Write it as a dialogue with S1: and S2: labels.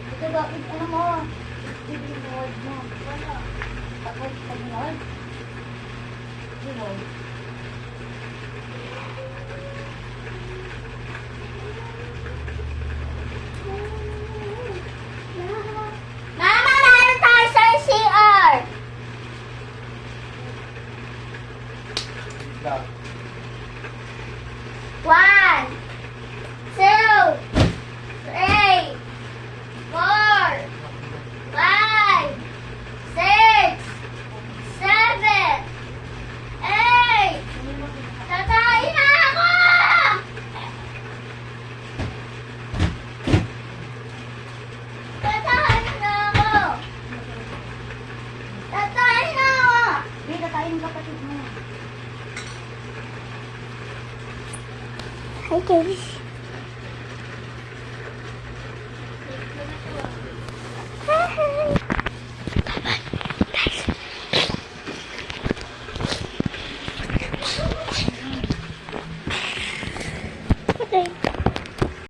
S1: Ito bakit ano mo? Bibinood mo. Wala. Tapos pag-nood? Binood. Mama, meron tayo sa CR! One, two, three, four, five, six, seven, eight. Tatayin na ako! Tatayin na ako! Tatayin na ako! Hindi, tatayin yung kapatid mo. Hi guys.